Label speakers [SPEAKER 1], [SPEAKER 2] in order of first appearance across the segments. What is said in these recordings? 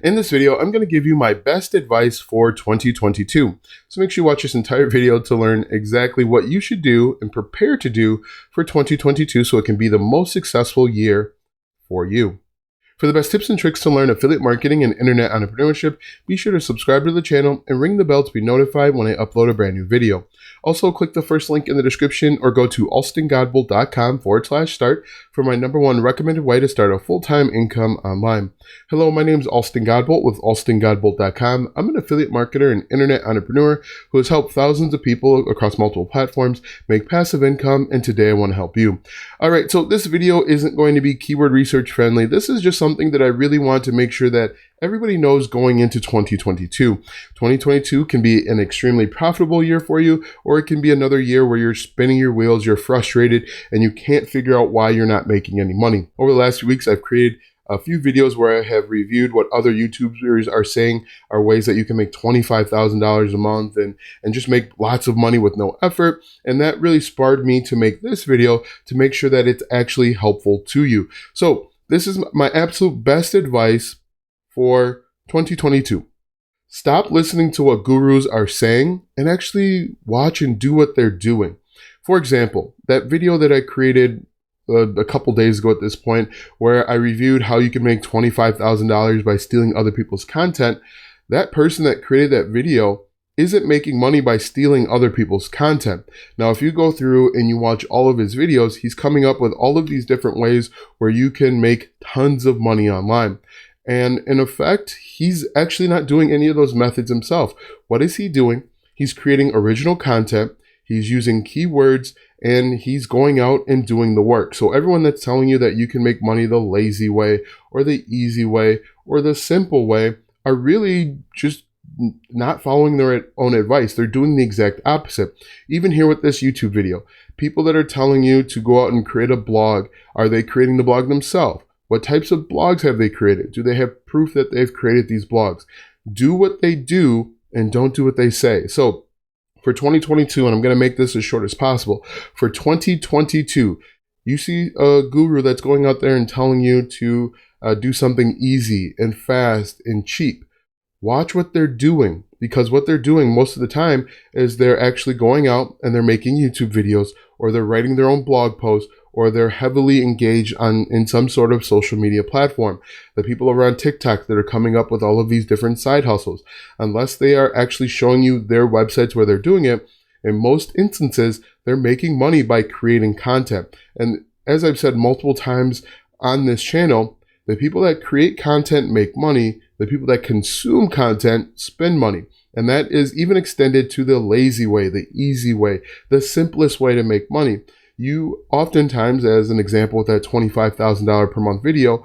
[SPEAKER 1] In this video, I'm going to give you my best advice for 2022. So make sure you watch this entire video to learn exactly what you should do and prepare to do for 2022 so it can be the most successful year for you. For the best tips and tricks to learn affiliate marketing and internet entrepreneurship, be sure to subscribe to the channel and ring the bell to be notified when I upload a brand new video. Also, click the first link in the description or go to alstongodbolt.com/start for my #1 recommended way to start a full-time income online. Hello, my name is Alston Godbolt with alstongodbolt.com. I'm an affiliate marketer and internet entrepreneur who has helped thousands of people across multiple platforms make passive income, and today I want to help you. All right, so this video isn't going to be keyword research friendly. This is just something that I really want to make sure that everybody knows going into 2022. 2022 can be an extremely profitable year for you, or it can be another year where you're spinning your wheels, you're frustrated, and you can't figure out why you're not making any money. Over the last few weeks, I've created a few videos where I have reviewed what other YouTubers are saying are ways that you can make $25,000 a month and just make lots of money with no effort. And that really spurred me to make this video to make sure that it's actually helpful to you. So this is my absolute best advice for 2022. Stop listening to what gurus are saying and actually watch and do what they're doing. For example, that video that I created a couple days ago at this point, where I reviewed how you can make $25,000 by stealing other people's content, that person that created that video isn't making money by stealing other people's content. Now, if you go through and you watch all of his videos, he's coming up with all of these different ways where you can make tons of money online. And in effect, he's actually not doing any of those methods himself. What is he doing? He's creating original content, he's using keywords, and he's going out and doing the work. So everyone that's telling you that you can make money the lazy way or the easy way or the simple way are really just not following their own advice. They're doing the exact opposite. Even here with this YouTube video, people that are telling you to go out and create a blog, are they creating the blog themselves? What types of blogs have they created? Do they have proof that they've created these blogs? Do what they do and don't do what they say. So for 2022, and I'm going to make this as short as possible, for 2022, you see a guru that's going out there and telling you to do something easy and fast and cheap. Watch what they're doing, because what they're doing most of the time is they're actually going out and they're making YouTube videos, or they're writing their own blog posts, or they're heavily engaged in some sort of social media platform. The people over on TikTok that are coming up with all of these different side hustles, unless they are actually showing you their websites where they're doing it, in most instances, they're making money by creating content. And as I've said multiple times on this channel, the people that create content make money. The people that consume content spend money. And that is even extended to the lazy way, the easy way, the simplest way to make money. You oftentimes, as an example with that $25,000 per month video,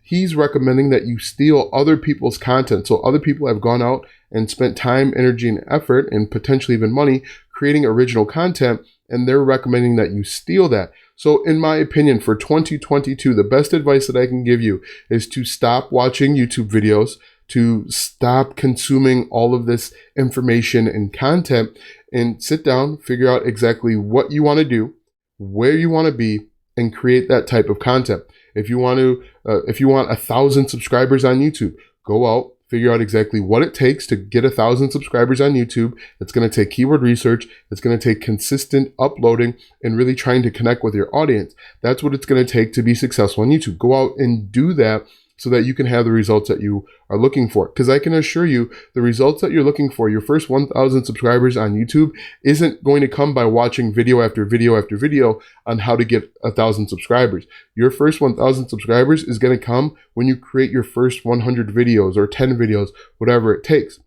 [SPEAKER 1] he's recommending that you steal other people's content. So other people have gone out and spent time, energy, and effort, and potentially even money, creating original content, and they're recommending that you steal that. So in my opinion, for 2022, the best advice that I can give you is to stop watching YouTube videos, to stop consuming all of this information and content, and sit down, figure out exactly what you want to do, where you want to be, and create that type of content. If you want 1,000 subscribers on YouTube, go out, figure out exactly what it takes to get 1,000 subscribers on YouTube. It's going to take keyword research. It's going to take consistent uploading and really trying to connect with your audience. That's what it's going to take to be successful on YouTube. Go out and do that so that you can have the results that you are looking for. Because I can assure you, the results that you're looking for, your first 1,000 subscribers on YouTube, isn't going to come by watching video after video after video on how to get 1,000 subscribers. Your first 1,000 subscribers is going to come when you create your first 100 videos or 10 videos, whatever it takes.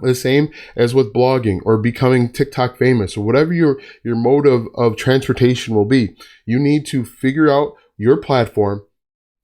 [SPEAKER 1] The same as with blogging or becoming TikTok famous or whatever your mode of transportation will be. You need to figure out your platform,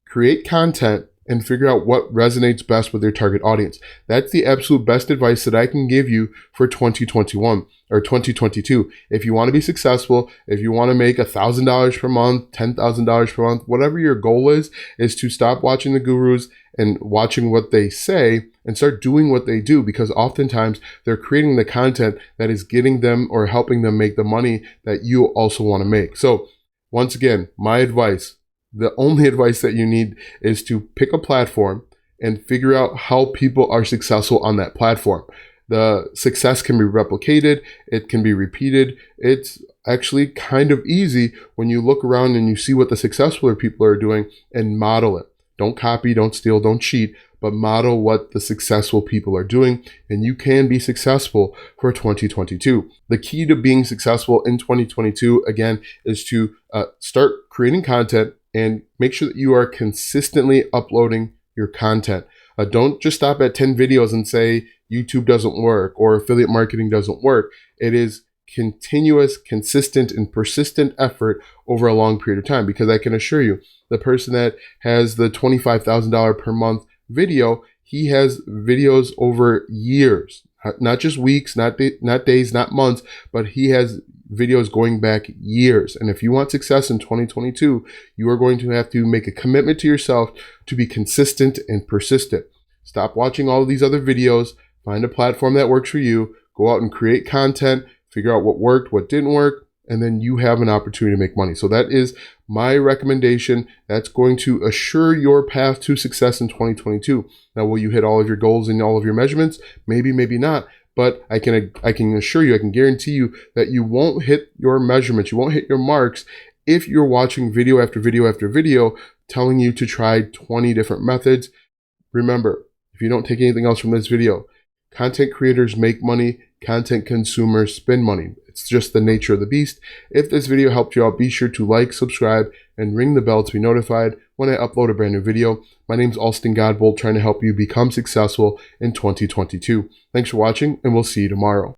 [SPEAKER 1] create content, and figure out what resonates best with your target audience. That's the absolute best advice that I can give you for 2021 or 2022. If you want to be successful, if you want to make $1,000 per month, $10,000 per month, whatever your goal is to stop watching the gurus and watching what they say and start doing what they do, because oftentimes they're creating the content that is getting them or helping them make the money that you also want to make. So once again, my advice, the only advice that you need is to pick a platform and figure out how people are successful on that platform. The success can be replicated, it can be repeated. It's actually kind of easy when you look around and you see what the successful people are doing and model it. Don't copy, don't steal, don't cheat, but model what the successful people are doing, and you can be successful for 2022. The key to being successful in 2022, again, is to start creating content and make sure that you are consistently uploading your content. Don't just stop at 10 videos and say YouTube doesn't work or affiliate marketing doesn't work. It is continuous, consistent, and persistent effort over a long period of time, because I can assure you, the person that has the $25,000 per month video, he has videos over years, not just weeks, not days, not months, but he has videos going back years. And if you want success in 2022, you are going to have to make a commitment to yourself to be consistent and persistent. Stop watching all of these other videos, find a platform that works for you, go out and create content, figure out what worked, what didn't work, and then you have an opportunity to make money. So that is my recommendation. That's going to assure your path to success in 2022. Now, will you hit all of your goals and all of your measurements? Maybe, maybe not. But I can assure you, I can guarantee you that you won't hit your measurements, you won't hit your marks if you're watching video after video after video telling you to try 20 different methods. Remember, if you don't take anything else from this video, content creators make money, content consumers spend money. It's just the nature of the beast. If this video helped you out, be sure to like, subscribe, and ring the bell to be notified when I upload a brand new video. My name's Alston Godbolt, trying to help you become successful in 2022. Thanks for watching, and we'll see you tomorrow.